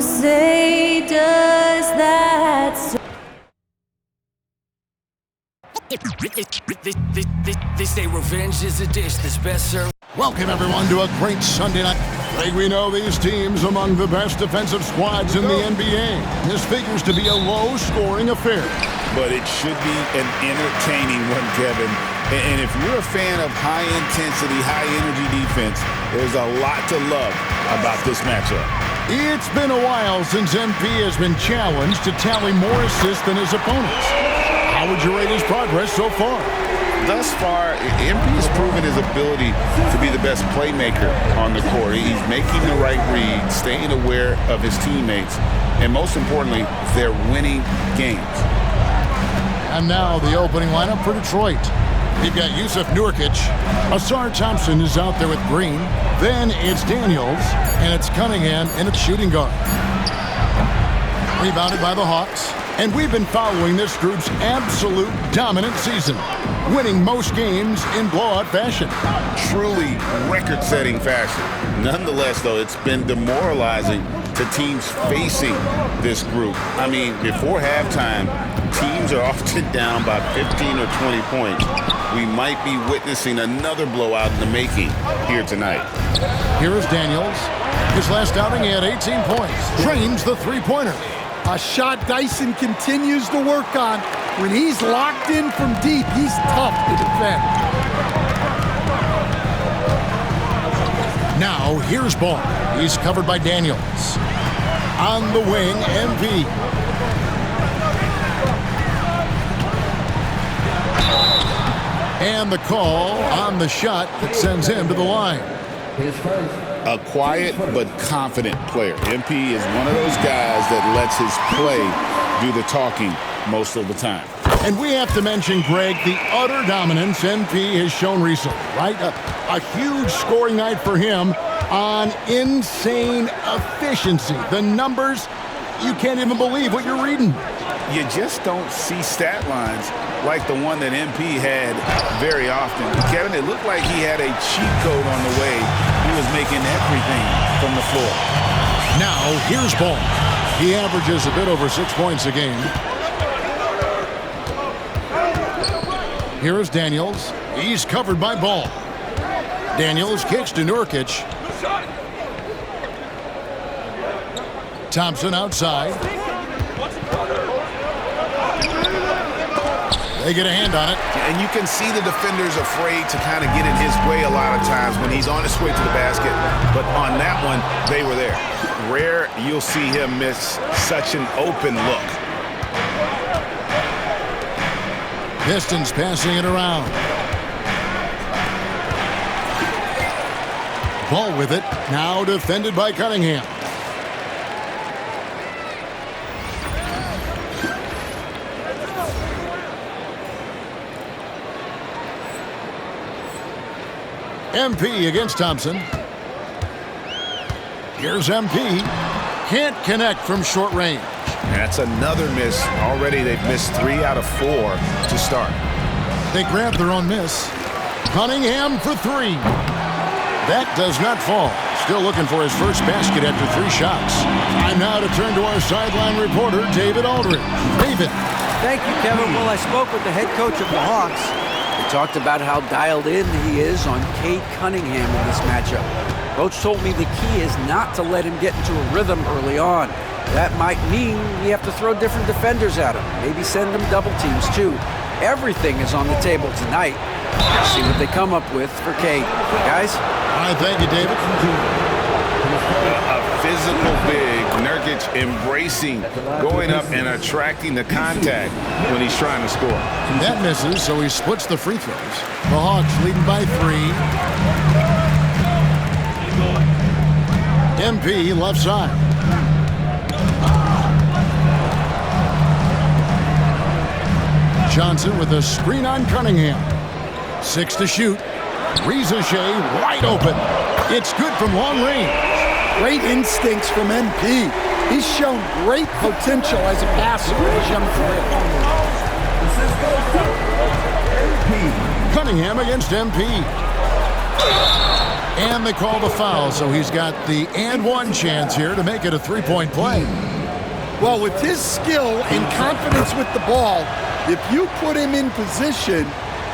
say, does that They say revenge is a dish that's best served. Welcome, everyone, to a great Sunday night. Like we know, these teams among the best defensive squads in the NBA. This figures to be a low-scoring affair. But it should be an entertaining one, Kevin. And if you're a fan of high-intensity, high-energy defense, there's a lot to love about this matchup. It's been a while since MP has been challenged to tally more assists than his opponents. How would you rate his progress so far? Thus far, MP has proven his ability to be the best playmaker on the court. He's making the right read, staying aware of his teammates, and most importantly, they're winning games. And now the opening lineup for Detroit. You've got Jusuf Nurkic. Ausar Thompson is out there with Green. Then it's Daniels, and it's Cunningham, and it's shooting guard. Rebounded by the Hawks. And we've been following this group's absolute dominant season, winning most games in blowout fashion. Truly record-setting fashion. Nonetheless, though, it's been demoralizing to teams facing this group. I mean, before halftime, teams are often down by 15 or 20 points. We might be witnessing another blowout in the making here tonight. Here is Daniels. His last outing, he had 18 points. Drains the three-pointer. A shot Dyson continues to work on. When he's locked in from deep, he's tough to defend. Now, here's Ball. He's covered by Daniels. On the wing, MP. And the call on the shot that sends him to the line. A quiet but confident player. MP is one of those guys that lets his play do the talking most of the time. And we have to mention, Greg, the utter dominance MP has shown recently, right? A huge scoring night for him on insane efficiency. The numbers, you can't even believe what you're reading. You just don't see stat lines like the one that MP had very often. Kevin, it looked like he had a cheat code on the way. He was making everything from the floor. Now, here's Ball. He averages a bit over 6 points a game. Here is Daniels. He's covered by Ball. Daniels kicks to Nurkic. Thompson outside. They get a hand on it. And you can see the defenders afraid to kind of get in his way a lot of times when he's on his way to the basket. But on that one, they were there. Rare you'll see him miss such an open look. Pistons passing it around. Ball with it. Now defended by Cunningham. MP against Thompson. Here's MP. Can't connect from short range. That's another miss. Already they've missed 3 out of 4 to start. They grab their own miss. Cunningham for 3. That does not fall. Still looking for his first basket after 3 shots. Time now to turn to our sideline reporter, David Aldridge. David. Thank you, Kevin. Well, I spoke with the head coach of the Hawks. He talked about how dialed in he is on Cade Cunningham in this matchup. Coach told me the key is not to let him get into a rhythm early on. That might mean we have to throw different defenders at him. Maybe send him double teams, too. Everything is on the table tonight. See what they come up with for Cade. Guys? All right, thank you, David. A physical big, Nurkic embracing, going up and attracting the contact when he's trying to score. That misses, so he splits the free throws. The Hawks leading by 3. MP left side. Johnson with a screen on Cunningham. 6 to shoot. Rizachet wide open. It's good from long range. Great instincts from MP. He's shown great potential as a passer in his young career. 6 goes to MP. Cunningham against MP. And they call the foul, so he's got the and one chance here to make it a three-point play. Well, with his skill and confidence with the ball, if you put him in position,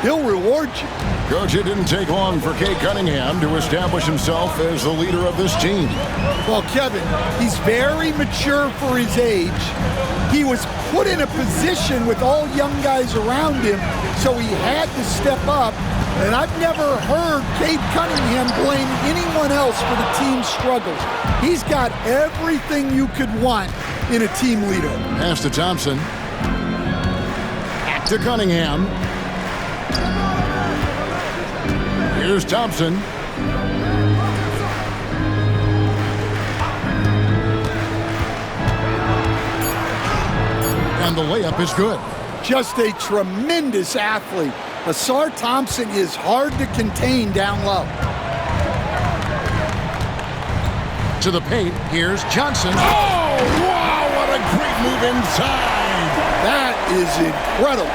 he'll reward you. Coach, it didn't take long for Cade Cunningham to establish himself as the leader of this team. Well, Kevin, he's very mature for his age. He was put in a position with all young guys around him, so he had to step up. And I've never heard Cade Cunningham blame anyone else for the team's struggles. He's got everything you could want in a team leader. Pass to Thompson. Back to Cunningham. Here's Thompson. And the layup is good. Just a tremendous athlete. Ausar Thompson is hard to contain down low. To the paint, here's Johnson. Oh, wow, what a great move inside. That is incredible.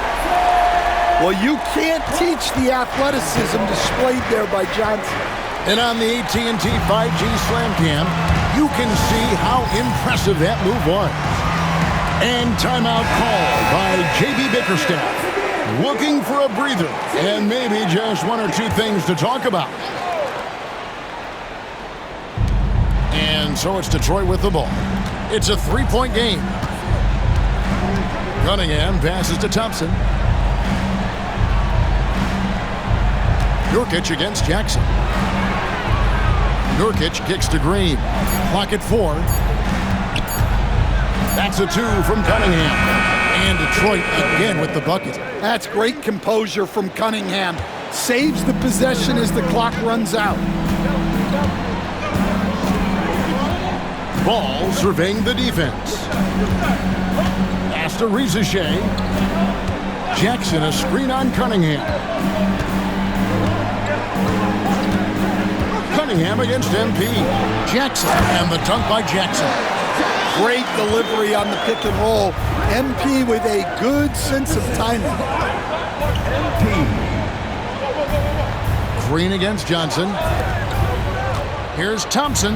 Well, you can't teach the athleticism displayed there by Johnson. And on the AT&T 5G Slam Cam, you can see how impressive that move was. And timeout called by J.B. Bickerstaff. Looking for a breather and maybe just one or two things to talk about. And so it's Detroit with the ball. It's a three-point game. Cunningham passes to Thompson. Nurkic against Jackson. Nurkic kicks to Green. Clock at 4. That's a 2 from Cunningham. And Detroit again with the bucket. That's great composure from Cunningham. Saves the possession as the clock runs out. Ball surveying the defense. Pass to Rizachet. Jackson a screen on Cunningham. Cunningham against MP. Jackson and the dunk by Jackson. Great delivery on the pick and roll. MP with a good sense of timing. Green against Johnson. Here's Thompson.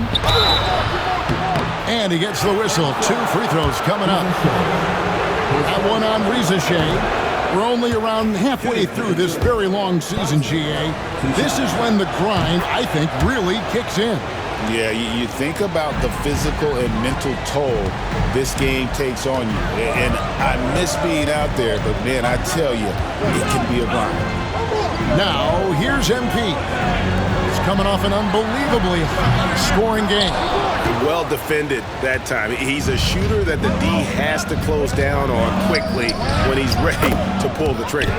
And he gets the whistle. 2 free throws coming up. That one on Rizachet. We're only around halfway through this very long season, GA. This is when the grind, I think, really kicks in. Yeah, you think about the physical and mental toll this game takes on you. And I miss being out there, but, man, I tell you, it can be a grind. Now, here's MP. He's coming off an unbelievably high-scoring game. Well defended that time. He's a shooter that the D has to close down on quickly when he's ready to pull the trigger.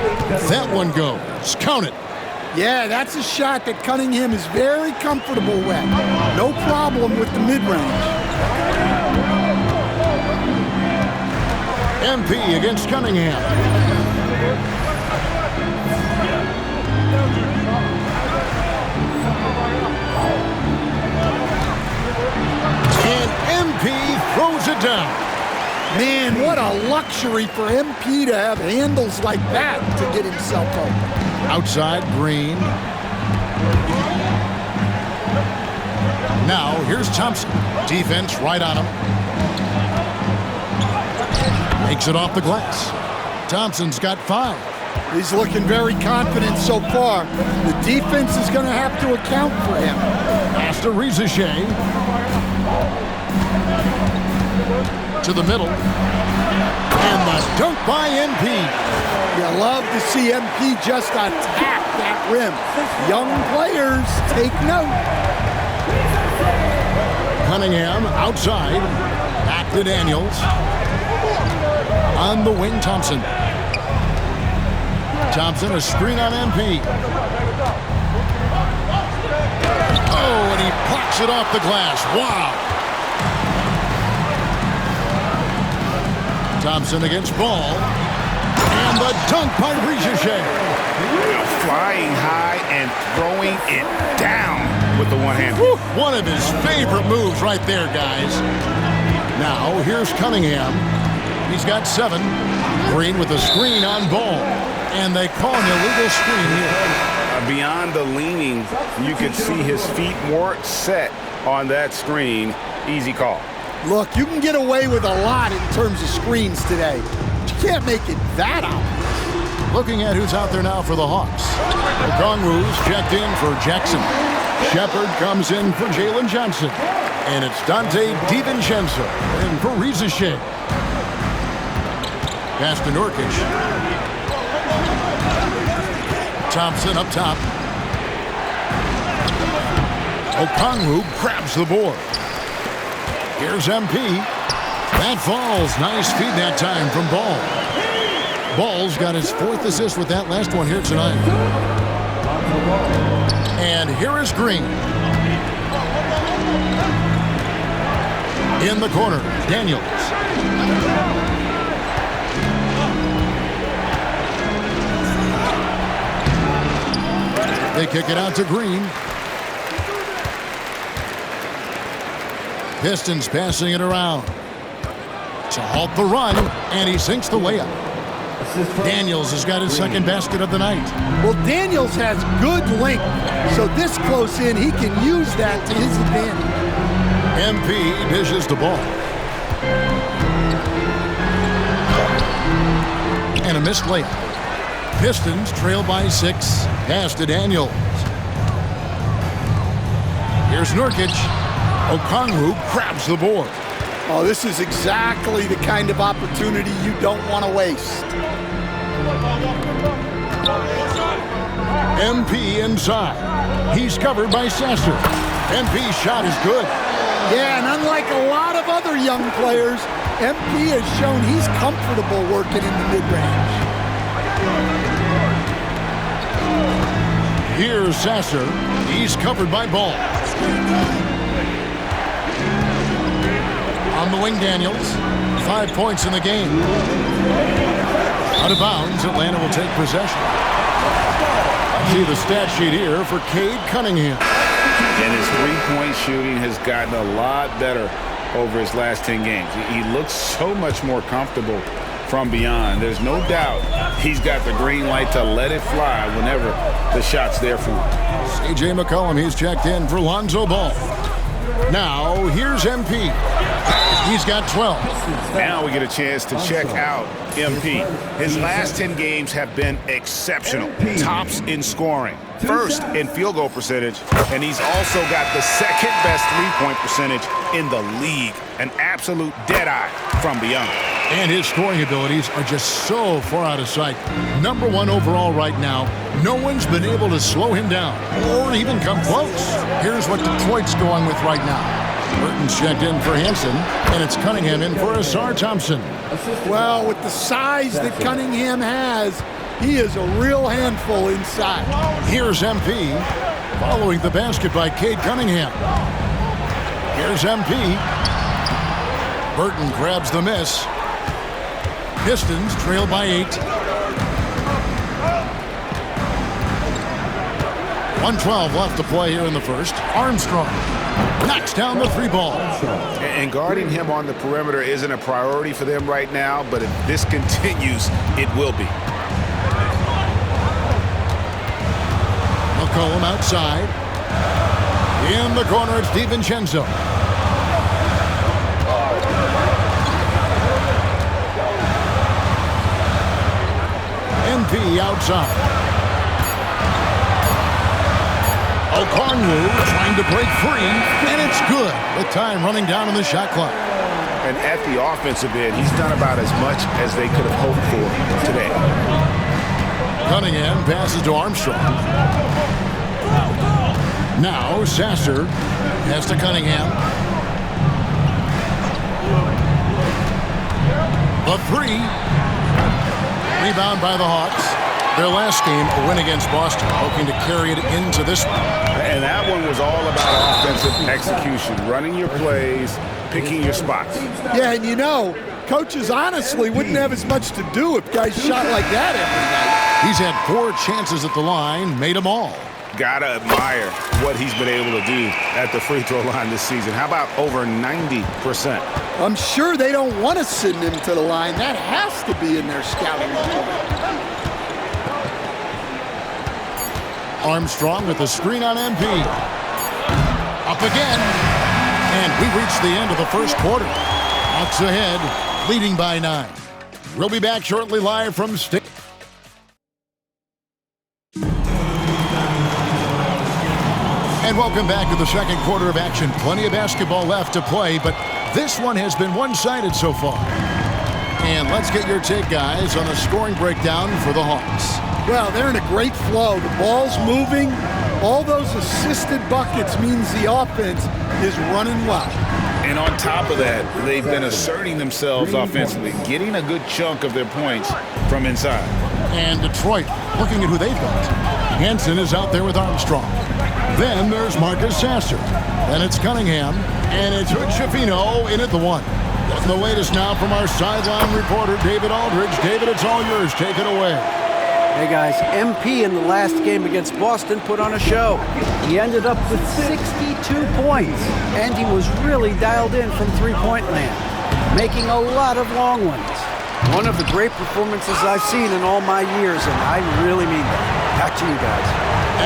That one goes. Count it. Yeah, that's a shot that Cunningham is very comfortable with. No problem with the mid-range. MP against Cunningham. And MP throws it down. Man, what a luxury for MP to have handles like that to get himself open. Outside, Green. Now, here's Thompson. Defense right on him. Makes it off the glass. Thompson's got 5. He's looking very confident so far. The defense is going to have to account for him. Pass to Rizachet. To the middle. And the dunk by MP. You love to see MP just attack that rim. Young players, take note. Cunningham outside. Back to Daniels. On the wing, Thompson. Thompson, a screen on MP. Oh, and he blocks it off the glass. Wow. Thompson against Ball. And the dunk by Rizachet. Flying high and throwing it down with the one-hand. One of his favorite moves right there, guys. Now, here's Cunningham. He's got 7. Green with a screen on Ball. And they call an illegal screen here. Beyond the leaning, you could see his feet more set on that screen. Easy call. Look, you can get away with a lot in terms of screens today, but you can't make it that obvious. Looking at who's out there now for the Hawks. Okongwu's checked in for Jackson. Shepard comes in for Jalen Johnson. And it's Dante DiVincenzo in for Reza Shea. Pass to Nurkic. Thompson up top. Okongwu grabs the board. Here's MP. That falls. Nice feed that time from Ball. Ball's got his 4th assist with that last one here tonight. And here is Green. In the corner, Daniels. They kick it out to Green. Pistons passing it around to halt the run, and he sinks the layup. Daniels has got his 2nd basket of the night. Well, Daniels has good length, so this close in, he can use that to his advantage. MP dishes the ball. And a missed layup. Pistons trail by 6. Pass to Daniels. Here's Nurkic. Okongwu grabs the board. Oh, this is exactly the kind of opportunity you don't want to waste. MP inside. He's covered by Sasser. MP's shot is good. Yeah, and unlike a lot of other young players, MP has shown he's comfortable working in the mid-range. Here's Sasser. He's covered by Ball. On the wing, Daniels. 5 points in the game. Out of bounds, Atlanta will take possession. See the stat sheet here for Cade Cunningham. And his three-point shooting has gotten a lot better over his last 10 games. He looks so much more comfortable from beyond. There's no doubt he's got the green light to let it fly whenever the shot's there for him. C.J. McCollum, he's checked in for Lonzo Ball. Now, here's MP. He's got 12. Now we get a chance to check out MP. His last 10 games have been exceptional. Tops in scoring, 1st in field goal percentage, and he's also got the 2nd best three-point percentage in the league. An absolute deadeye from beyond. And his scoring abilities are just so far out of sight. Number 1 overall right now. No one's been able to slow him down or even come close. Here's what Detroit's going with right now. Burton's checked in for Hansen, and it's Cunningham in for Asar Thompson. Well, with the size that Cunningham has, he is a real handful inside. Here's MP, following the basket by Cade Cunningham. Here's MP. Burton grabs the miss. Pistons trail by 8. 1:12 left to play here in the first. Armstrong knocks down the 3 ball. And guarding him on the perimeter isn't a priority for them right now, but if this continues, it will be. McCollum outside. In the corner, it's DiVincenzo. MP outside. Okongwu trying to break free, and it's good with time running down on the shot clock. And at the offensive end, he's done about as much as they could have hoped for today. Cunningham passes to Armstrong. Now Sasser has to Cunningham. The 3. Rebound by the Hawks. Their last game, a win against Boston, hoping to carry it into this one. And that one was all about offensive execution, running your plays, picking your spots. Yeah, and you know, coaches honestly wouldn't have as much to do if guys shot like that every night. He's had 4 chances at the line, made them all. Gotta admire what he's been able to do at the free throw line this season. How about over 90%? I'm sure they don't want to send him to the line. That has to be in their scouting report. Armstrong with the screen on MP. Up again. And we reached the end of the first quarter. Hawks ahead, leading by 9. We'll be back shortly live from State. And welcome back to the second quarter of action. Plenty of basketball left to play, but this one has been one-sided so far. And let's get your take, guys, on the scoring breakdown for the Hawks. Well, they're in a great flow. The ball's moving. All those assisted buckets means the offense is running well. And on top of that, they've been asserting themselves offensively, getting a good chunk of their points from inside. And Detroit, looking at who they've got. Hansen is out there with Armstrong. Then there's Marcus Sasser. Then it's Cunningham. And it's Hood Schifino in at the 1. Getting the latest now from our sideline reporter, David Aldridge. David, it's all yours. Take it away. Hey guys, MP in the last game against Boston put on a show. He ended up with 62 points, and he was really dialed in from three-point land, making a lot of long ones. One of the great performances I've seen in all my years, and I really mean that. Back to you guys.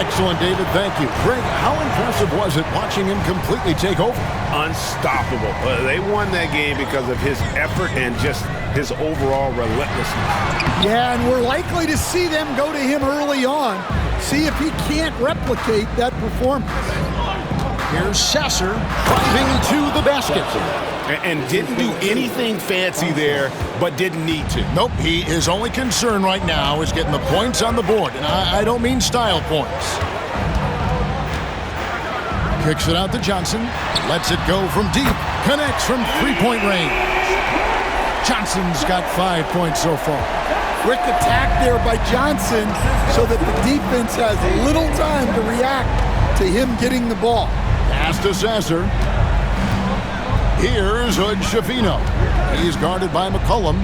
Excellent, David. Thank you. Greg, how impressive was it watching him completely take over? Unstoppable. They won that game because of his effort and just his overall relentlessness. Yeah, and we're likely to see them go to him early on, see if he can't replicate that performance. Here's Sasser driving to the basket. And didn't do anything fancy there, but didn't need to. Nope, his only concern right now is getting the points on the board. And I don't mean style points. Kicks it out to Johnson. Lets it go from deep. Connects from three-point range. Johnson's got 5 points so far. Quick attack there by Johnson so that the defense has little time to react to him getting the ball. Pass to Sasser. Here's Hood Schifino. He's guarded by McCollum.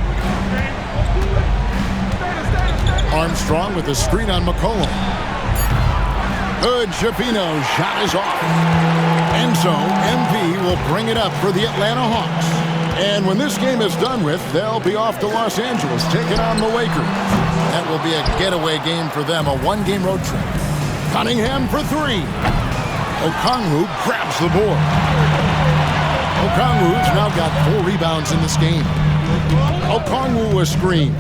Armstrong with the screen on McCollum. Hood Schifino's shot is off. And so MP will bring it up for the Atlanta Hawks. And when this game is done with, they'll be off to Los Angeles, taking on the Lakers. That will be a getaway game for them, a one-game road trip. Cunningham for 3. Okongwu grabs the board. Okongwu's now got 4 rebounds in this game. Okongwu a screen.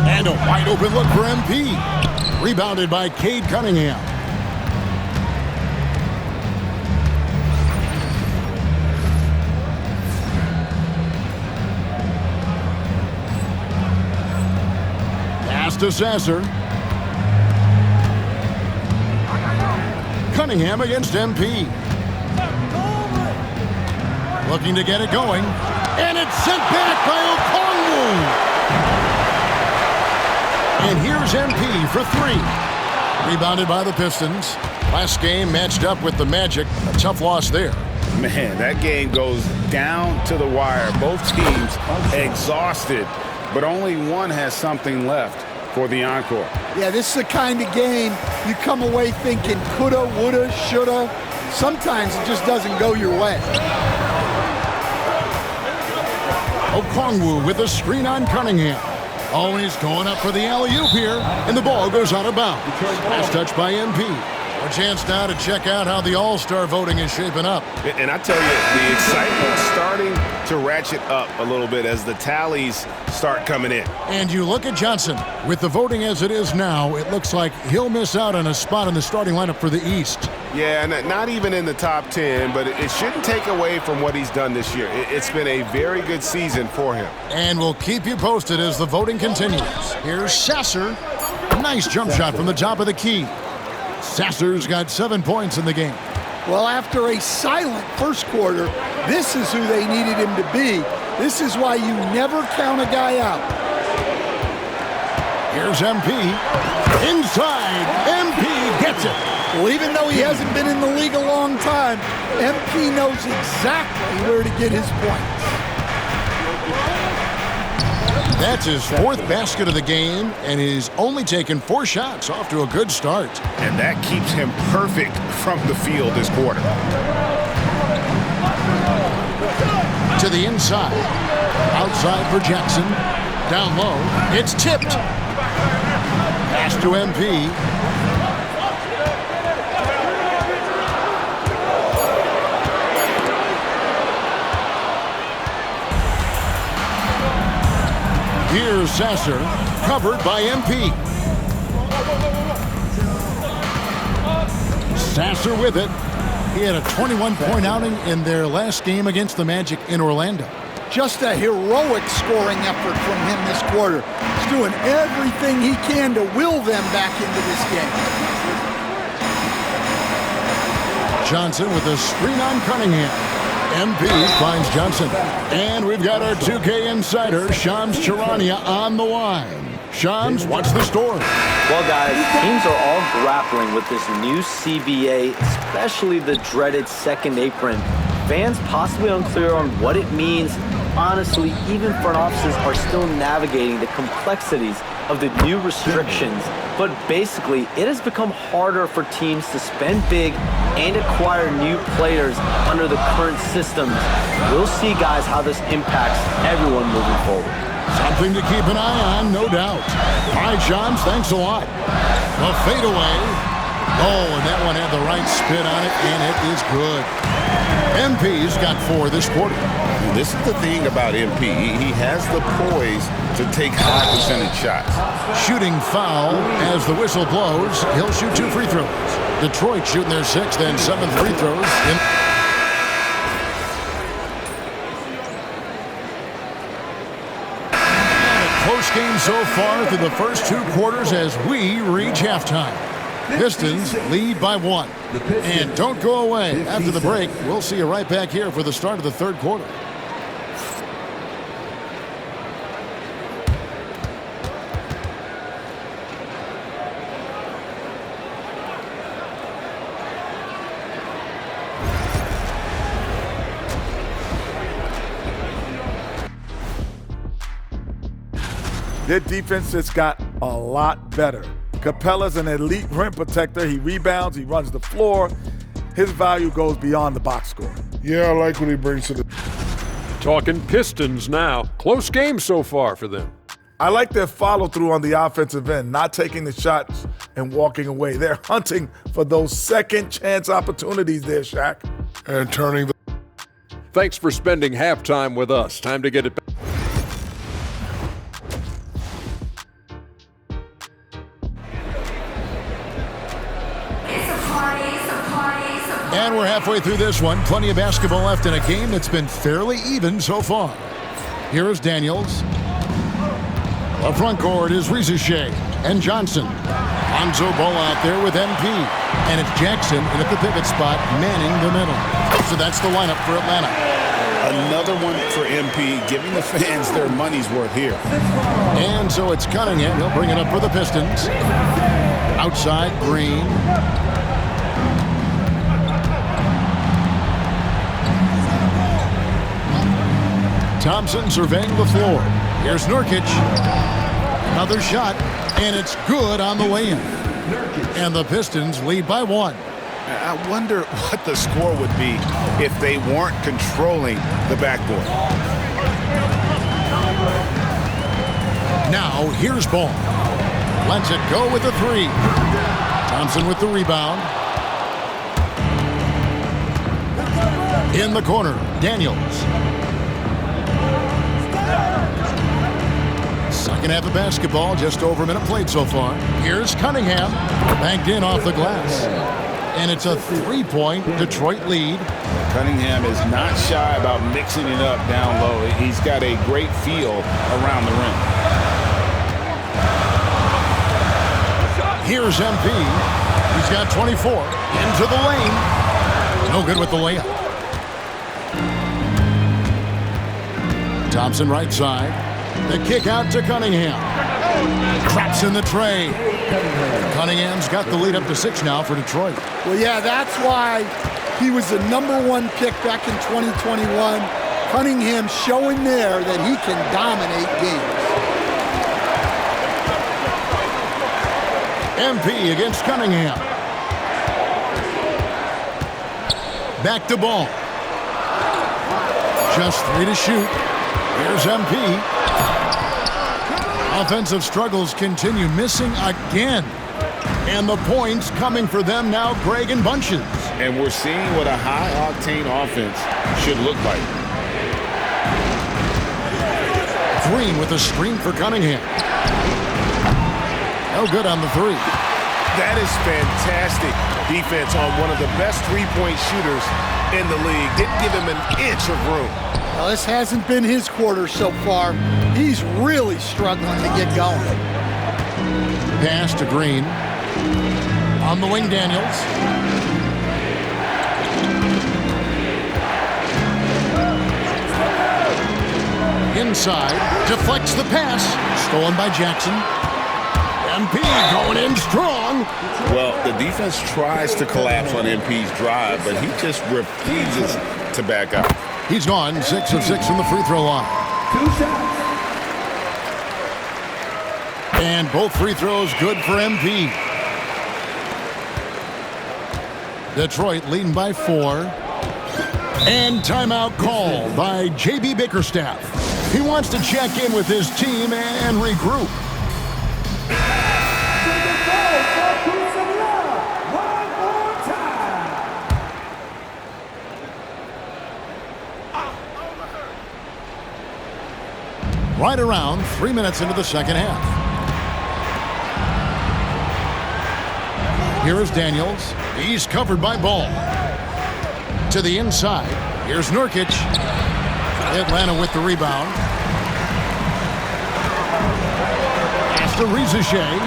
And a wide open look for MP. Rebounded by Cade Cunningham. Pass to Sasser. Cunningham against MP. Looking to get it going. And it's sent back by Okongwu. And here's MP for 3. Rebounded by the Pistons. Last game matched up with the Magic. A tough loss there. Man, that game goes down to the wire. Both teams exhausted, but only one has something left for the encore. Yeah, this is the kind of game you come away thinking coulda, woulda, shoulda. Sometimes it just doesn't go your way. Okongwu with a screen on Cunningham. Always going up for the alley-oop here, and the ball goes out of bounds. Last touch by MP. A chance now to check out how the All-Star voting is shaping up. And I tell you, the excitement's starting to ratchet up a little bit as the tallies start coming in. And you look at Johnson. With the voting as it is now, it looks like he'll miss out on a spot in the starting lineup for the East. Yeah, not even in the top 10, but it shouldn't take away from what he's done this year. It's been a very good season for him. And we'll keep you posted as the voting continues. Here's Sasser. Nice jump shot from the top of the key. Sasser's got 7 points in the game. Well, after a silent first quarter, this is who they needed him to be. This is why you never count a guy out. Here's MP. Inside, MP gets it. Well, even though he hasn't been in the league a long time, MP knows exactly where to get his points. That's his 4th basket of the game, and he's only taken 4 shots. Off to a good start. And that keeps him perfect from the field this quarter. To the inside. Outside for Jackson. Down low. It's tipped. Pass to MP. Here's Sasser, covered by MP. Sasser with it. He had a 21-point outing in their last game against the Magic in Orlando. Just a heroic scoring effort from him this quarter. He's doing everything he can to will them back into this game. Johnson with a screen on Cunningham. MP finds Johnson. And we've got our 2K insider, Shams Charania, on the line. Shams, what's the story? Well, guys, teams are all grappling with this new CBA, especially the dreaded second apron. Fans possibly unclear on what it means. Honestly, even front offices are still navigating the complexities of the new restrictions. But basically, it has become harder for teams to spend big and acquire new players under the current systems. We'll see, guys, how this impacts everyone moving forward. Something to keep an eye on, no doubt. All right, Shams, thanks a lot. The fadeaway. Oh, and that one had the right spin on it, and it is good. MP's got 4 this quarter. This is the thing about MP. He has the poise to take high percentage shots. Shooting foul as the whistle blows. He'll shoot 2 free throws. Detroit shooting their 6th and 7th free throws. Close game so far through the first 2 quarters as we reach halftime. Pistons lead by 1. And don't go away. After the break, we'll see you right back here for the start of the 3rd quarter. Their defense has got a lot better. Capella's an elite rim protector. He rebounds, he runs the floor. His value goes beyond the box score. Yeah, I like what he brings to the... Talking Pistons now. Close game so far for them. I like their follow-through on the offensive end, not taking the shots and walking away. They're hunting for those second-chance opportunities there, Shaq. And turning the... Thanks for spending halftime with us. Time to get it back. And we're halfway through this one. Plenty of basketball left in a game that's been fairly even so far. Here is Daniels. The front court is Rizachet and Johnson. Lonzo Ball out there with MP. And it's Jackson in at the pivot spot, manning the middle. So that's the lineup for Atlanta. Another one for MP, giving the fans their money's worth here. And so it's Cunningham. He'll bring it up for the Pistons. Outside, Green. Thompson surveying the floor. Here's Nurkic. Another shot, and it's good on the way in. And the Pistons lead by 1. I wonder what the score would be if they weren't controlling the backboard. Now, here's Ball. Lets it go with the 3. Thompson with the rebound. In the corner, Daniels. Second half of basketball, just over a minute played so far. Here's Cunningham, banked in off the glass. And it's a 3-point Detroit lead. Cunningham is not shy about mixing it up down low. He's got a great feel around the rim. Here's MP. He's got 24. Into the lane. No good with the layup. Thompson right side. The kick out to Cunningham. Traps in the tray. Cunningham's got the lead up to 6 now for Detroit. Well, yeah, that's why he was the #1 pick back in 2021. Cunningham showing there that he can dominate games. MP against Cunningham. Back to Ball. Just 3 to shoot. Here's MP. Offensive struggles continue, missing again. And the points coming for them now, Greg and bunches. And we're seeing what a high-octane offense should look like. Green with a screen for Cunningham. No good on the three. That is fantastic defense on one of the best three-point shooters in the league. Didn't give him an inch of room. Well, this hasn't been his quarter so far. He's really struggling to get going. Pass to Green. On the wing, Daniels. Inside, deflects the pass. Stolen by Jackson. MP going in strong. Well, the defense tries to collapse on MP's drive, but he just refuses to back out. He's gone 6 of 6 from the free throw line. 2 shots. And both free throws good for MP. Detroit leading by 4. And timeout called by J.B. Bickerstaff. He wants to check in with his team and regroup. Right around 3 minutes into the second half. Here is Daniels. He's covered by Ball. To the inside. Here's Nurkic. Atlanta with the rebound. Pass to Rizachet.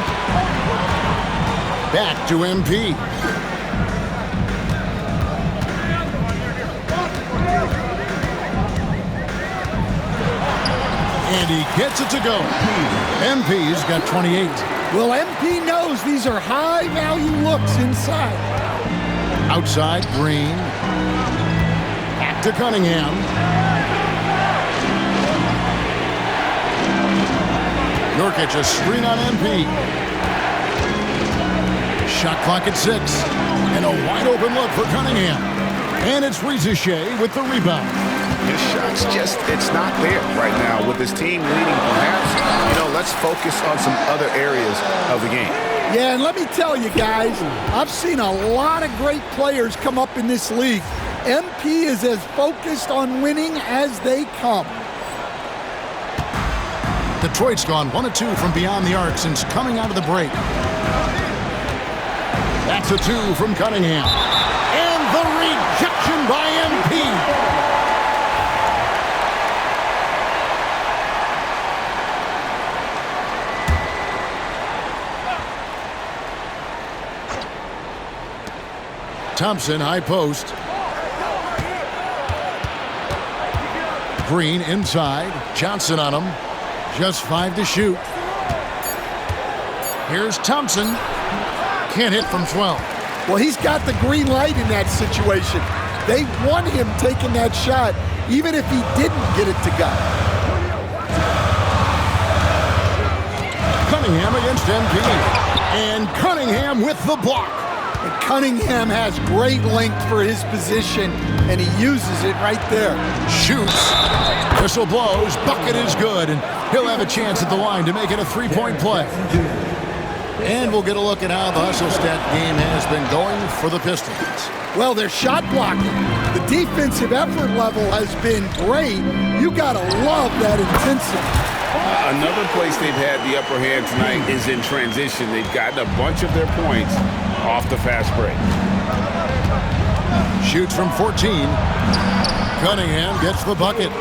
Back to MP. And he gets it to go. MP's got 28. Well, MP knows these are high-value looks inside. Outside, Green. Back to Cunningham. Nurkic a screen on MP. Shot clock at 6. And a wide-open look for Cunningham. And it's Rizachet with the rebound. His shot's just, it's not there right now. With his team leading, perhaps, let's focus on some other areas of the game. Yeah, and let me tell you guys, I've seen a lot of great players come up in this league. MP is as focused on winning as they come. Detroit's gone 1 of 2 from beyond the arc since coming out of the break. That's a 2 from Cunningham. And the rejection by MP. Thompson, high post. Green inside. Johnson on him. Just 5 to shoot. Here's Thompson. Can't hit from 12. Well, he's got the green light in that situation. They want him taking that shot, even if he didn't get it to go. Cunningham against MP. And Cunningham with the block. And Cunningham has great length for his position, and he uses it right there. Shoots. Whistle blows. Bucket is good, and he'll have a chance at the line to make it a 3-point play. And we'll get a look at how the hustle stat game has been going for the Pistons. Well, they're shot blocking. The defensive effort level has been great. You got to love that intensity. Another place they've had the upper hand tonight is in transition. They've gotten a bunch of their points off the fast break. Shoots from 14. Cunningham gets the bucket.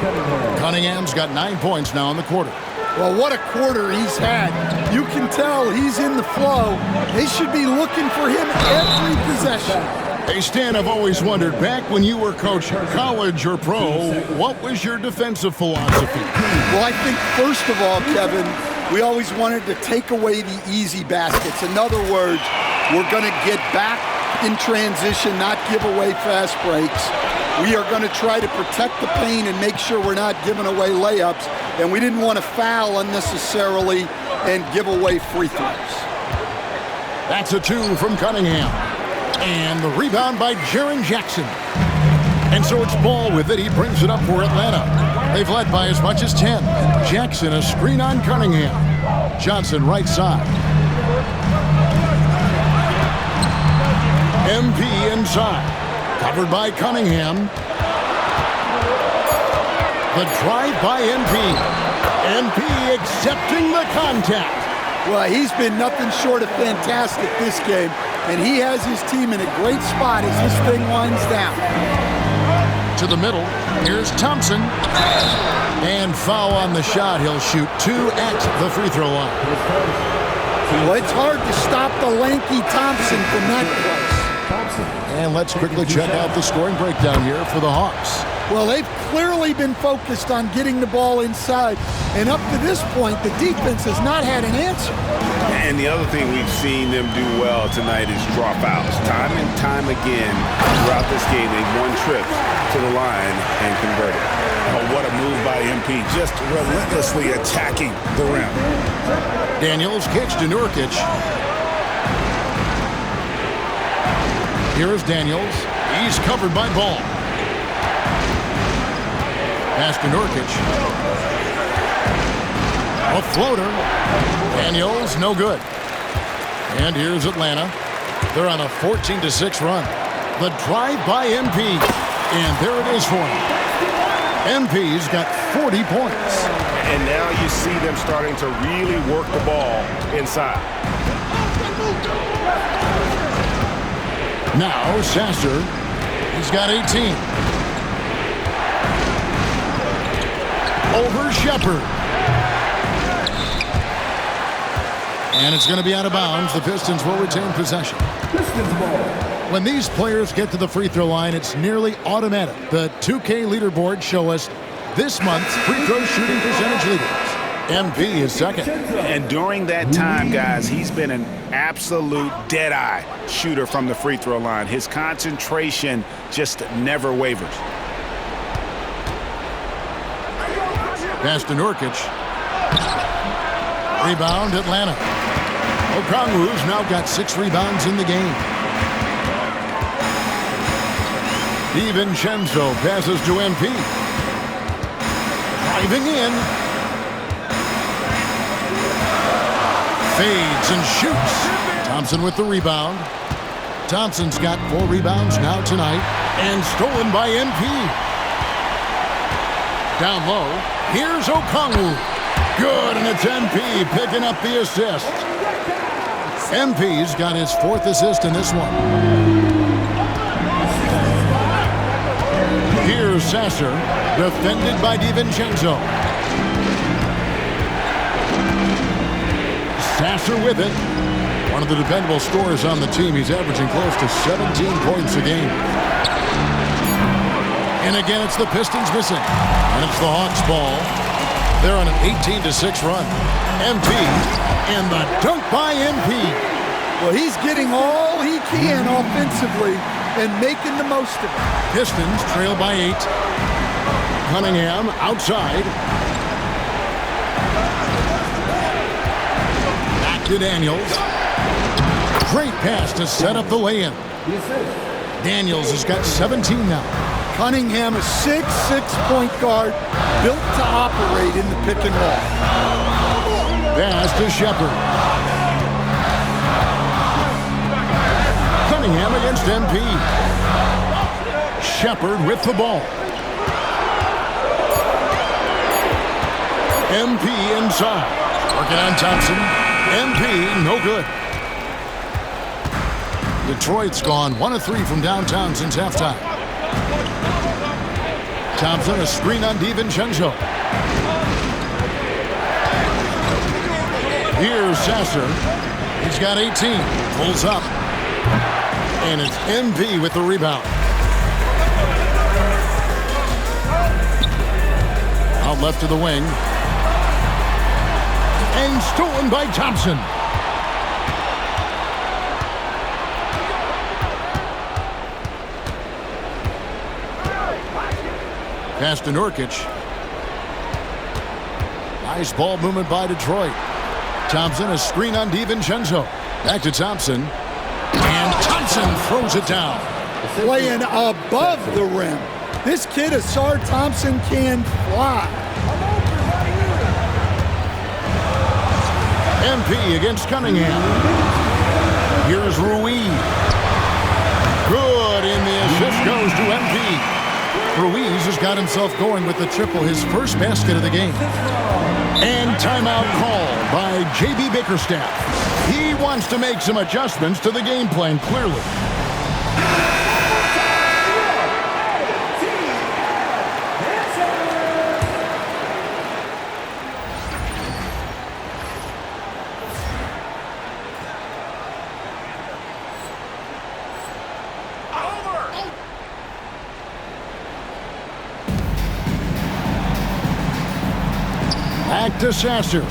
Cunningham's got 9 points now in the quarter. Well, what a quarter he's had. You can tell he's in the flow. They should be looking for him every possession. Hey, Stan, I've always wondered, back when you were coaching, college or pro, what was your defensive philosophy? Well, I think, first of all, Kevin, we always wanted to take away the easy baskets. In other words, we're going to get back in transition, not give away fast breaks. We are going to try to protect the paint and make sure we're not giving away layups. And we didn't want to foul unnecessarily and give away free throws. That's a 2 from Cunningham. And the rebound by Jaren Jackson. And so it's Ball with it. He brings it up for Atlanta. They've led by as much as 10. Jackson a screen on Cunningham. Johnson right side. MP inside. Covered by Cunningham. The drive by MP. MP accepting the contact. Well, he's been nothing short of fantastic this game, and he has his team in a great spot as this thing winds down. To the middle, here's Thompson. And foul on the shot. He'll shoot 2 at the free throw line. Well, it's hard to stop the lanky Thompson from that place. And let's quickly check out the scoring breakdown here for the Hawks. Well, they've clearly been focused on getting the ball inside, and up to this point, the defense has not had an answer. And the other thing we've seen them do well tonight is draw fouls. Time and time again throughout this game, they've won trips to the line and converted. Oh, what a move by MP, just relentlessly attacking the rim. Daniels kicks to Nurkic. Here is Daniels. He's covered by Ball. Pass to Nurkic. A floater. Daniels, no good. And here's Atlanta. They're on a 14-6 run. The drive by MP. And there it is for him. MP's got 40 points. And now you see them starting to really work the ball inside. Now Sasser. He's got 18. Over Shepherd. And it's going to be out of bounds. The Pistons will retain possession. Pistons ball. When these players get to the free throw line, it's nearly automatic. The 2K leaderboard show us this month's free throw shooting percentage leaders. MP is second. And during that time, guys, he's been an absolute dead-eye shooter from the free throw line. His concentration just never wavers. Pass to Nurkic. Rebound, Atlanta. Okongwu's now got 6 rebounds in the game. DiVincenzo passes to MP. Driving in. Fades and shoots. Thompson with the rebound. Thompson's got 4 rebounds now tonight. And stolen by MP. Down low. Here's Okongwu. Good, and it's MP picking up the assist. MP's got his 4th assist in this one. Here's Sasser, defended by DiVincenzo. Sasser with it. One of the dependable scorers on the team. He's averaging close to 17 points a game. And again, it's the Pistons missing. And it's the Hawks ball. They're on an 18-6 run. MP, and the dunk by MP. Well, he's getting all he can offensively and making the most of it. Pistons trail by 8. Cunningham outside. Back to Daniels. Great pass to set up the lay-in. Daniels has got 17 now. Cunningham, a 6'6" point guard, built to operate in the pick and roll. Pass to Shepherd. Cunningham against MP. Shepherd with the ball. MP inside. Working on Thompson. MP, no good. Detroit's gone 1 of 3 from downtown since halftime. Thompson, a screen on DiVincenzo. Here's Sasser. He's got 18. Pulls up. And it's MP with the rebound. Out left to the wing. And stolen by Thompson. Pass to Nurkic. Nice ball movement by Detroit. Thompson, a screen on DiVincenzo. Back to Thompson. And Thompson throws it down. Playing above the rim. This kid, Asar Thompson, can fly. MP against Cunningham. Here's Ruiz. Good, and the assist goes to MP. Ruiz has got himself going with the triple, his first basket of the game. And timeout called by J.B. Bickerstaff. He wants to make some adjustments to the game plan, clearly. Back to Sasser.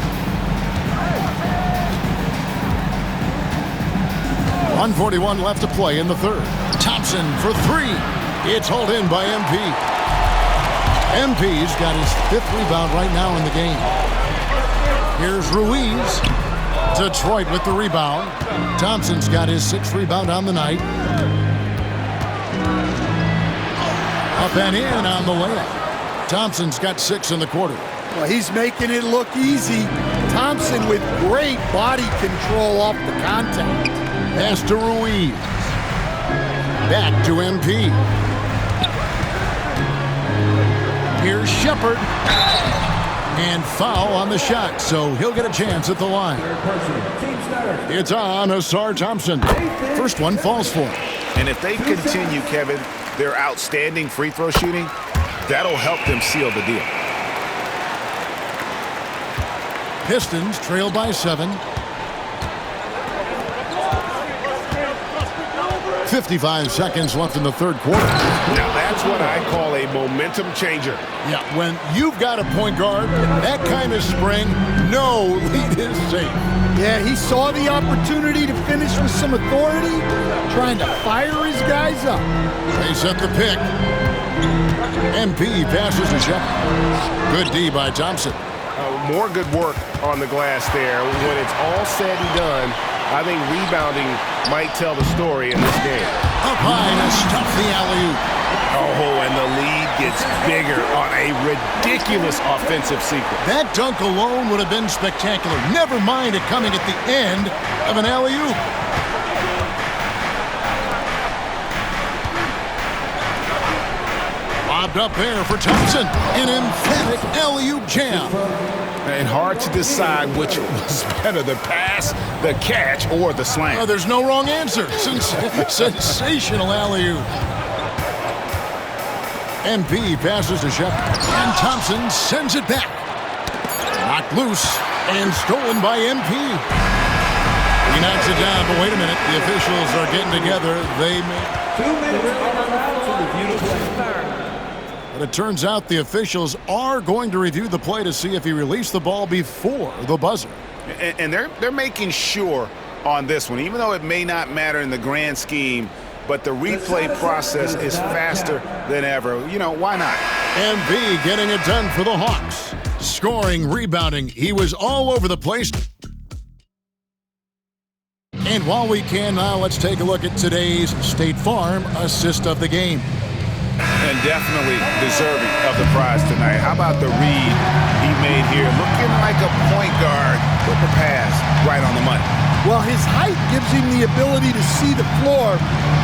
1:41 left to play in the third. Thompson for three. It's hauled in by MP. MP's got his 5th rebound right now in the game. Here's Ruiz. Detroit with the rebound. Thompson's got his 6th rebound on the night. Up and in on the layup. Thompson's got 6 in the quarter. Well, he's making it look easy. Thompson with great body control off the contact. Pass to Ruiz. Back to MP. Here's Shepard. And foul on the shot, so he'll get a chance at the line. It's on Ausar Thompson. First one falls for him. And if they continue, Kevin, their outstanding free throw shooting, that'll help them seal the deal. Pistons trail by 7. 55 seconds left in the third quarter. Now that's what I call a momentum changer. Yeah, when you've got a point guard, that kind of spring, no lead is safe. Yeah, he saw the opportunity to finish with some authority, trying to fire his guys up. They set the pick. MP passes to Shepard. Good D by Thompson. More good work on the glass there. When it's all said and done, I think rebounding might tell the story in this game. Up high to stuff the alley-oop. Oh, and the lead gets bigger on a ridiculous offensive sequence. That dunk alone would have been spectacular. Never mind it coming at the end of an alley-oop. Lobbed up there for Thompson. An emphatic alley-oop jam. And hard to decide which was better, the pass, the catch, or the slam. Oh, there's no wrong answer. Sensational alley-oop. MP passes to Shepard. And Thompson sends it back. Knocked loose and stolen by MP. He knocks it down, but wait a minute. The officials are getting together. They may... 2 minutes out to review the play. But it turns out the officials are going to review the play to see if he released the ball before the buzzer. And they're making sure on this one, even though it may not matter in the grand scheme, but the replay process is faster than ever. You know, why not? MP getting it done for the Hawks. Scoring, rebounding, he was all over the place. And while we can now, let's take a look at today's State Farm assist of the game. And definitely deserving of the prize tonight. How about the read he made here? Looking like a point guard with the pass right on the money. Well, his height gives him the ability to see the floor,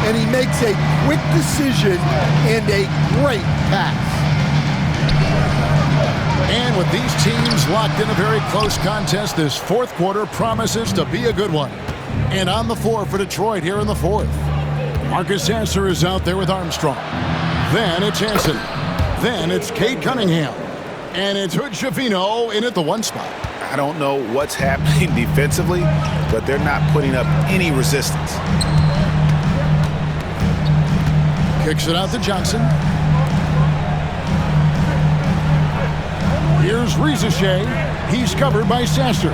and he makes a quick decision and a great pass. And with these teams locked in a very close contest, this fourth quarter promises to be a good one. And on the floor for Detroit here in the fourth, Marcus Sasser is out there with Armstrong. Then it's Hansen. Then it's Cade Cunningham. And it's Hood-Schifino in at the 1 spot. I don't know what's happening defensively, but they're not putting up any resistance. Kicks it out to Johnson. Here's Rizachet. He's covered by Sasser.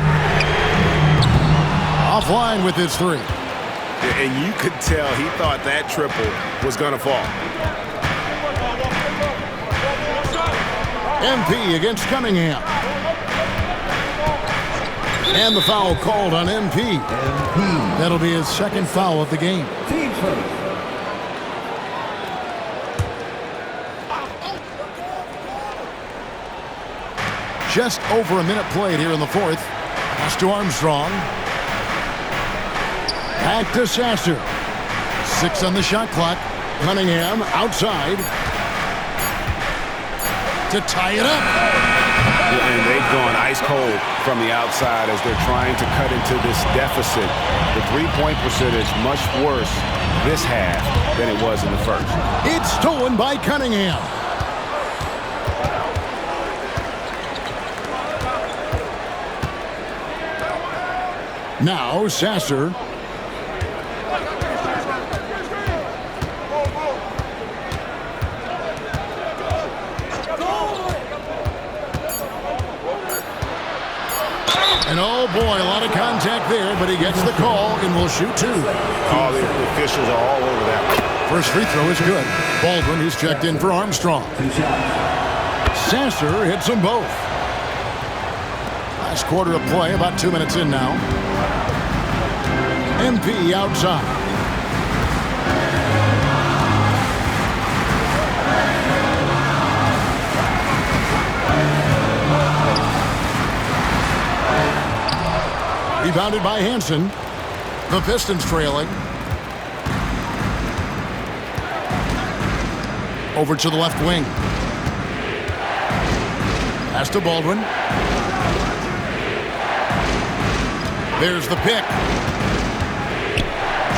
Offline with his 3. And you could tell he thought that triple was going to fall. MP against Cunningham. And the foul called on MP. That'll be his 2nd foul of the game. Just over a minute played here in the fourth. Pass to Armstrong. Back to Sasser. 6 on the shot clock. Cunningham outside. to tie it up. And they've gone ice cold from the outside as they're trying to cut into this deficit. The three-point percentage much worse this half than it was in the first. It's stolen by Cunningham. Now Sasser. And oh boy, a lot of contact there, but he gets the call and will shoot two. Oh, the officials are all over that. First free throw is good. Baldwin, who's checked in for Armstrong. Sasser hits them both. Last quarter of play, about 2 minutes in now. MP outside. Rebounded by Hansen. The Pistons trailing. Over to the left wing. Pass to Baldwin. There's the pick.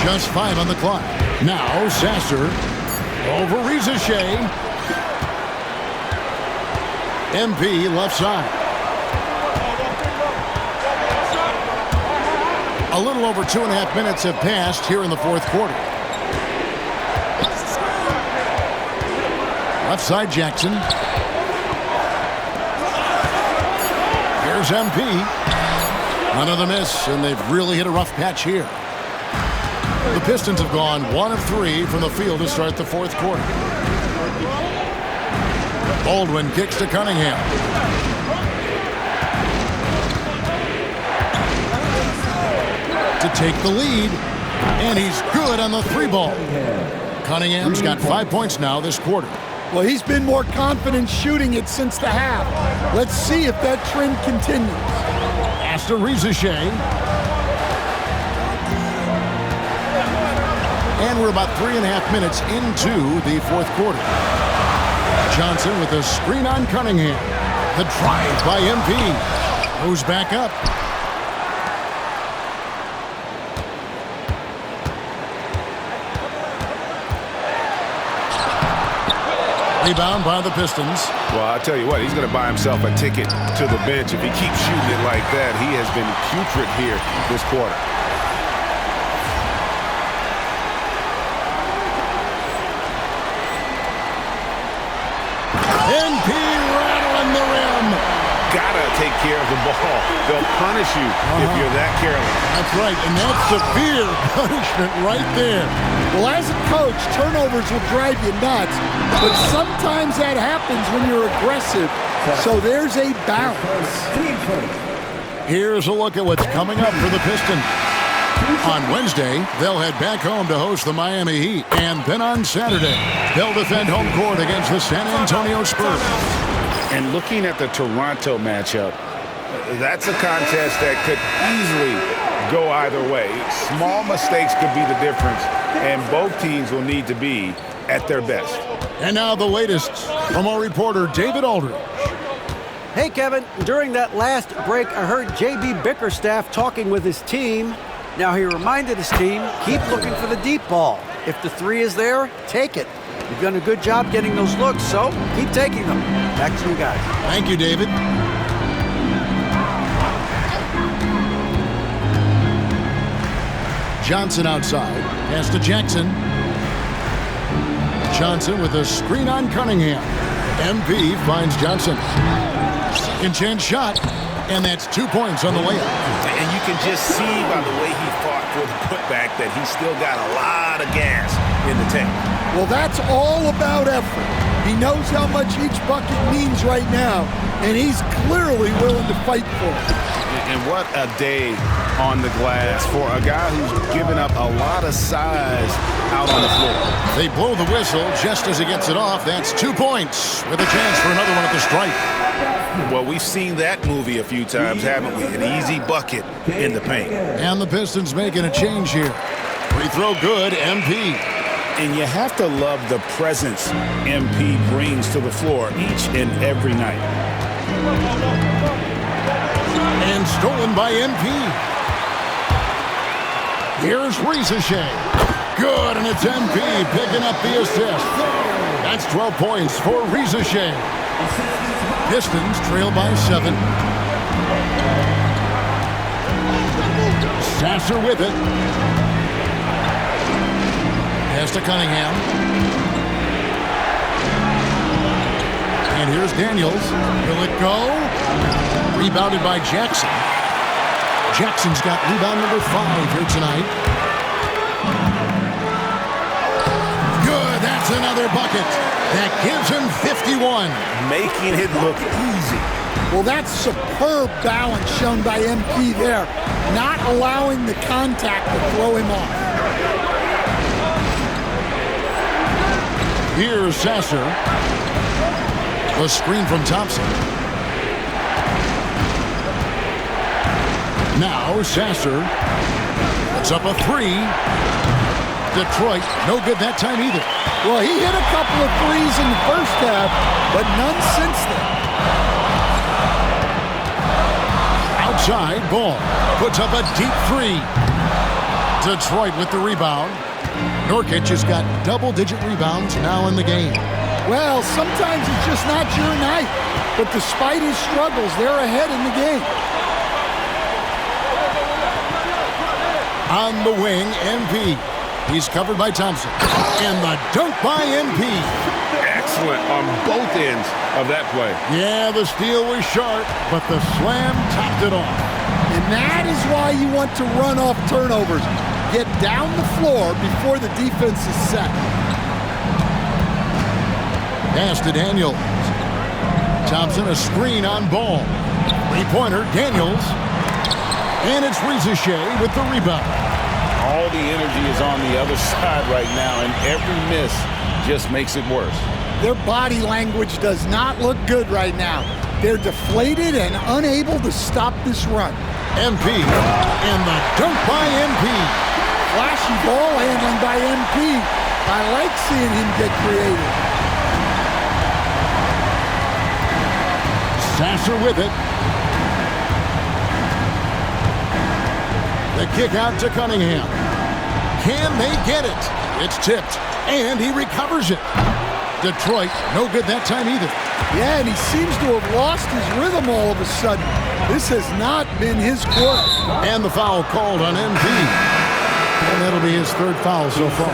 Just 5 on the clock. Now Sasser over Rizachet. MP left side. A little over 2.5 minutes have passed here in the fourth quarter. Left side Jackson. Here's MP. Another miss, and they've really hit a rough patch here. The Pistons have gone 1 of 3 from the field to start the fourth quarter. Baldwin kicks to Cunningham. To take the lead, and he's good on the 3-ball. Cunningham's got 5 points now this quarter. Well, he's been more confident shooting it since the half. Let's see if that trend continues. Pass to Rizachet. And we're about 3.5 minutes into the fourth quarter. Johnson with a screen on Cunningham. The drive by MP. Goes back up. Rebound by the Pistons. Well, I'll tell you what, he's going to buy himself a ticket to the bench if he keeps shooting it like that. He has been putrid here this quarter. MP rattling the rim. Gotta take care of the ball. They'll punish you if you're that careless. That's right, and that's severe punishment right there. Well, as a coach, turnovers will drive you nuts, but sometimes that happens when you're aggressive. So there's a balance. Here's a look at what's coming up for the Pistons. On Wednesday, they'll head back home to host the Miami Heat. And then on Saturday, they'll defend home court against the San Antonio Spurs. And looking at the Toronto matchup, that's a contest that could easily go either way. Small mistakes could be the difference, and both teams will need to be at their best. And now the latest from our reporter, David Aldridge. Hey, Kevin, during that last break, I heard J.B. Bickerstaff talking with his team. Now, he reminded his team, keep looking for the deep ball. If the 3 is there, take it. You've done a good job getting those looks, so keep taking them. Back to you guys. Thank you, David. Johnson outside. Pass to Jackson. Johnson with a screen on Cunningham. MP finds Johnson. Second chance shot, and that's 2 points on the layup. And you can just see by the way he fought for the putback that he's still got a lot of gas in the tank. Well, that's all about effort. He knows how much each bucket means right now, and he's clearly willing to fight for it. And what a day on the glass for a guy who's given up a lot of size out on the floor. They blow the whistle just as he gets it off. That's 2 points with a chance for another one at the stripe. Well, we've seen that movie a few times, haven't we? An easy bucket in the paint. And the Pistons making a change here. Free throw good, MP. And you have to love the presence MP brings to the floor each and every night. And stolen by MP. Here's Rizachet. Good, and it's MP picking up the assist. That's 12 points for Rizachet. Pistons trail by 7. Sasser with it. Pass to Cunningham. And here's Daniels. Will it go? Rebounded by Jackson. Jackson's got rebound number 5 here tonight. Good, that's another bucket. That gives him 51. Making it look easy. Well, that's superb balance shown by MP there, not allowing the contact to throw him off. Here's Sasser. The screen from Thompson. Now Sasser puts up a 3. Detroit, no good that time either. Well, he hit a couple of threes in the first half, but none since then. Outside, Ball puts up a deep 3. Detroit with the rebound. Nurkic has got double-digit rebounds now in the game. Well, sometimes it's just not your night, but despite his struggles, they're ahead in the game. On the wing, MP. He's covered by Thompson. And the dunk by MP. Excellent on both ends of that play. Yeah, the steal was sharp, but the slam topped it off. And that is why you want to run off turnovers. Get down the floor before the defense is set. Pass to Daniels. Thompson, a screen on Ball. Three-pointer, Daniels. And it's Rizachet with the rebound. All the energy is on the other side right now, and every miss just makes it worse. Their body language does not look good right now. They're deflated and unable to stop this run. MP, and the dunk by MP. Flashy ball handling by MP. I like seeing him get creative. Sasser with it. The kick out to Cunningham. Can they get it? It's tipped, and he recovers it. Detroit, no good that time either. Yeah, and he seems to have lost his rhythm all of a sudden. This has not been his quarter. And the foul called on MP. And that'll be his 3rd foul so far.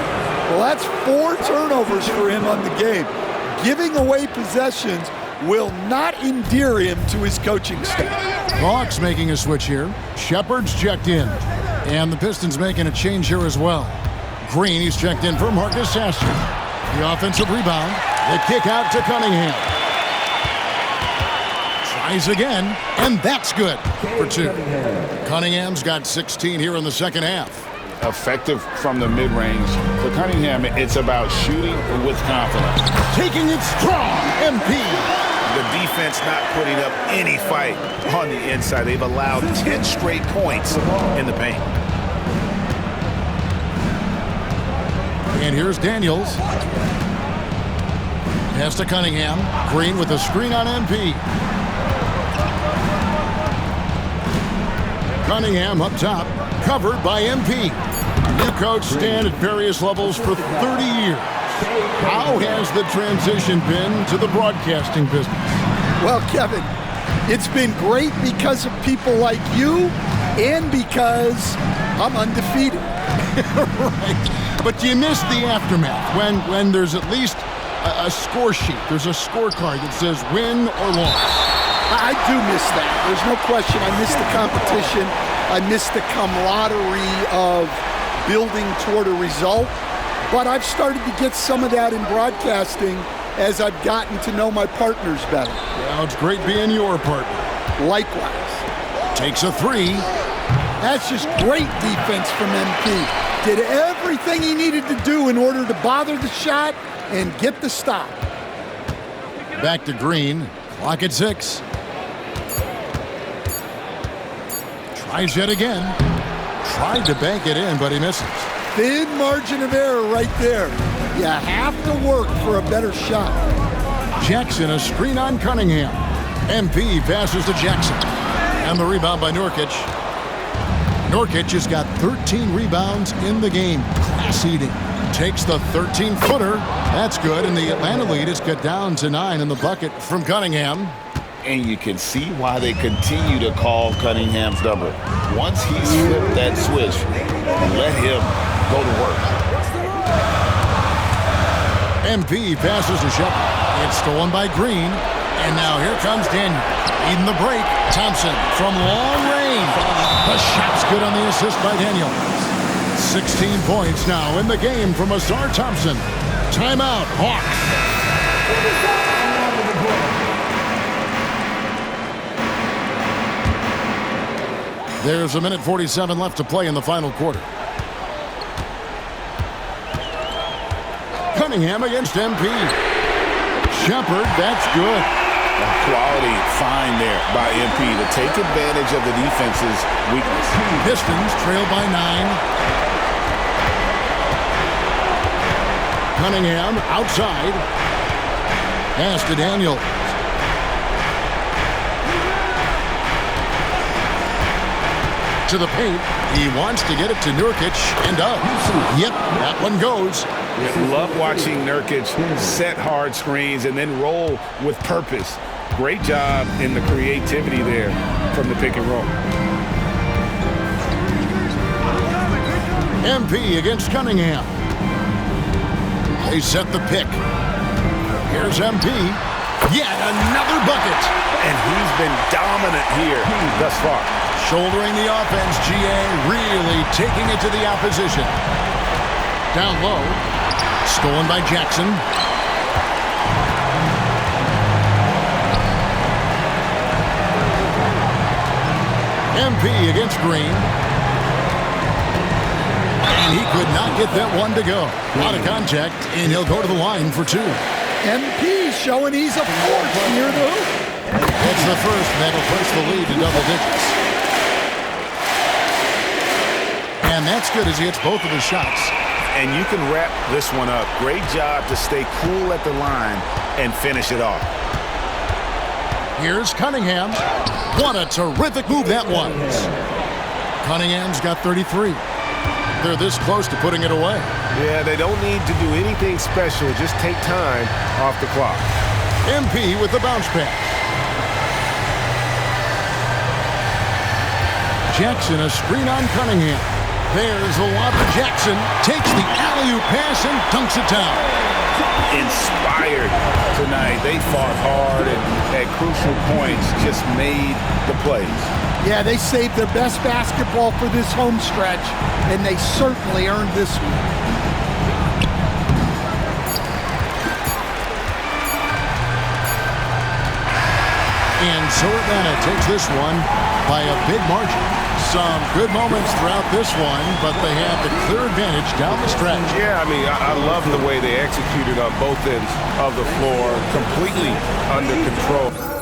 Well, that's 4 turnovers for him on the game. Giving away possessions will not endear him to his coaching staff. Hawks making a switch here. Shepard's checked in. And the Pistons making a change here as well. Green, he's checked in for Marcus Sasser. The offensive rebound. The kick out to Cunningham. Tries again, and that's good for 2. Cunningham's got 16 here in the second half. Effective from the mid-range. For Cunningham, it's about shooting with confidence. Taking it strong, MP. The defense not putting up any fight on the inside. They've allowed 10 straight points in the paint. And here's Daniels. Pass to Cunningham. Green with a screen on MP. Cunningham up top, covered by MP. New coach Stan at various levels for 30 years. How has the transition been to the broadcasting business? Well, Kevin, it's been great because of people like you and because I'm undefeated. Right. But you miss the aftermath when there's at least a score sheet. There's a scorecard that says win or loss. I do miss that. There's no question. I miss the competition. I miss the camaraderie of building toward a result. But I've started to get some of that in broadcasting as I've gotten to know my partners better. Well, it's great being your partner. Likewise. Takes a 3. That's just great defense from MP. Did everything he needed to do in order to bother the shot and get the stop. Back to Green. Clock at 6. Tries yet again. Tried to bank it in, but he misses. Thin margin of error right there. You have to work for a better shot. Jackson, a screen on Cunningham. MP passes to Jackson. And the rebound by Nurkic. Nurkic has got 13 rebounds in the game. Class eating. Takes the 13-footer. That's good, and the Atlanta lead is cut down to 9 in the bucket from Cunningham. And you can see why they continue to call Cunningham's number. Once he flipped that switch, let him go to work. MP passes to Shepard. It's stolen by Green. And now here comes Daniel. Leading the break. Thompson from long range. The shot's good on the assist by Daniel. 16 points now in the game from Ausar Thompson. Timeout, Hawks. There's a minute 47 left to play in the final quarter. Cunningham against MP. Shepard, that's good. A quality find there by MP to take advantage of the defense's weakness. Pistons trail by 9. Cunningham outside. Pass to Daniel. To the paint. He wants to get it to Nurkic and does. Yep, that one goes. Love watching Nurkic set hard screens and then roll with purpose. Great job in the creativity there from the pick and roll. MP against Cunningham. They set the pick. Here's MP. Yet another bucket. And he's been dominant here thus far. Shouldering the offense, GA really taking it to the opposition. Down low. Stolen by Jackson. MP against Green. And he could not get that one to go. Out of contact, and he'll go to the line for 2. MP showing he's a force near the hoop. That's the first that'll push the lead to double digits. And that's good as he hits both of his shots. And you can wrap this one up. Great job to stay cool at the line and finish it off. Here's Cunningham. What a terrific move that was. Cunningham's got 33. They're this close to putting it away. Yeah, they don't need to do anything special. Just take time off the clock. MP with the bounce pass. Jackson, a screen on Cunningham. There's a lob to Jackson. Takes the alley-oop pass and dunks it down. Inspired tonight. They fought hard and at crucial points just made the plays. Yeah, they saved their best basketball for this home stretch, and they certainly earned this one. And so Atlanta takes this one by a big margin. Some good moments throughout this one, but they have the clear advantage down the stretch. Yeah, I mean, I love the way they executed on both ends of the floor, completely under control.